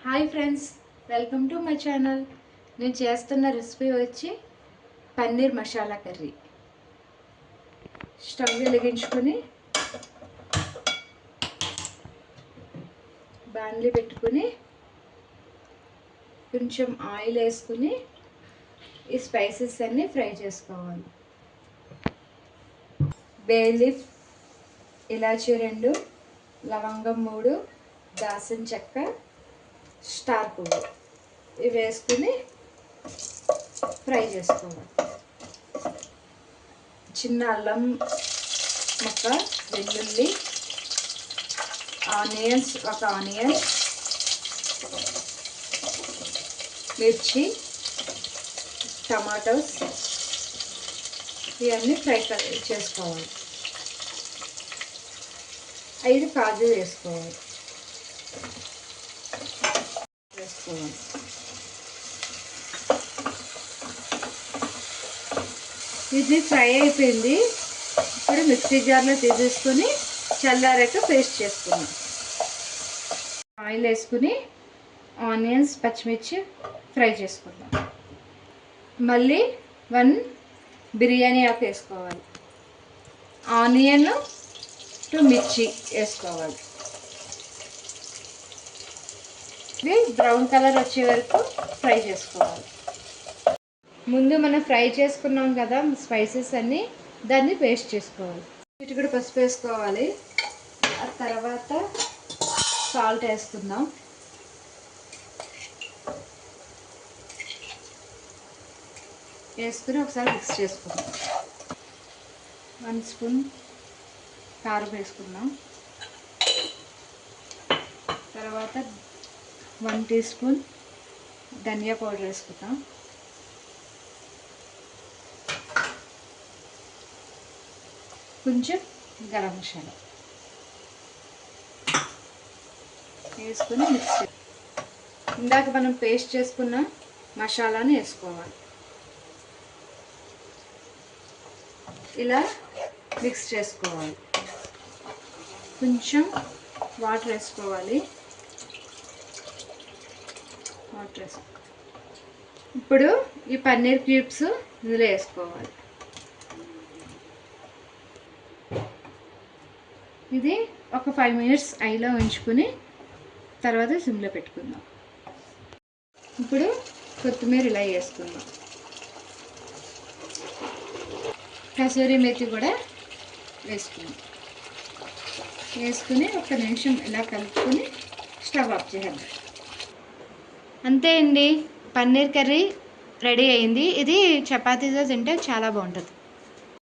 Hi friends, welcome to my channel. నేను చేస్తున్న recipe వచ్చి పన్నీర్ మసాలా కర్రీ. స్టవ్ వెలిగించుకొని బాండ్లీ పెట్టుకుని కొంచెం ఆయిల్ వేసుకుని ఈ స్పైసెస్ అన్నీ ఫ్రై చేసుకోవాలి. బే లీఫ్, ఇలాచీ 2, లవంగం 3, దాల్చిన చెక్క, స్టార్ పువ్వు ఇవి వేసుకుని ఫ్రై చేసుకోవాలి. చిన్న అల్లం ముక్క, వెల్లుల్లి, ఆనియన్స్, ఒక ఆనియన్, మిర్చి, టమాటోస్ ఇవన్నీ ఫ్రై చేసుకోవాలి. 5 కాజు వేసుకోవాలి. ఇది ఫ్రై అయిపోయింది. ఇప్పుడు మిక్సీ జార్లో తీసేసుకొని చల్లారాక పేస్ట్ చేసుకున్నాం. ఆయిల్ వేసుకుని ఆనియన్స్, పచ్చిమిర్చి ఫ్రై చేసుకుందాం. మళ్ళీ 1 బిర్యానీ ఆకు వేసుకోవాలి. ఆనియన్ టు మిర్చి వేసుకోవాలి. ఇది బ్రౌన్ కలర్ వచ్చే వరకు ఫ్రై చేసుకోవాలి. ముందు మనం ఫ్రై చేసుకున్నాం కదా స్పైసెస్ అన్నీ, దాన్ని పేస్ట్ చేసుకోవాలి. చిటికెడు పసుపు వేసుకోవాలి. ఆ తర్వాత సాల్ట్ వేసుకుందాం. వేసుకుని ఒకసారి మిక్స్ చేసుకుందాం. 1 స్పూన్ కారం వేసుకుందాం. తర్వాత 1 టీ స్పూన్ ధనియా పౌడర్ వేసుకుందాం. కొంచెం గరం మసాలా వేసుకొని మిక్స్ చేయాలి. ఇందాక మనం పేస్ట్ చేసుకున్న మసాలాని వేసుకోవాలి. ఇలా మిక్స్ చేసుకోవాలి. కొంచెం వాటర్ వేసుకోవాలి. ఇప్పుడు ఈ పన్నీర్ క్యూబ్స్ ఇందులో వేసుకోవాలి. ఇది ఒక 5 మినిట్స్ ఐలో ఉంచుకుని తర్వాత సిమ్లో పెట్టుకుందాం. ఇప్పుడు కొత్తిమీర ఇలా వేసుకుందాం. కసూరి మేతి కూడా వేసుకుని 1 నిమిషం ఇలా కలుపుకొని స్టవ్ ఆఫ్ చేయాలి. అంతే అండి, పన్నీర్ కర్రీ రెడీ అయింది. ఇది చపాతీతో తింటే చాలా బాగుంటుంది.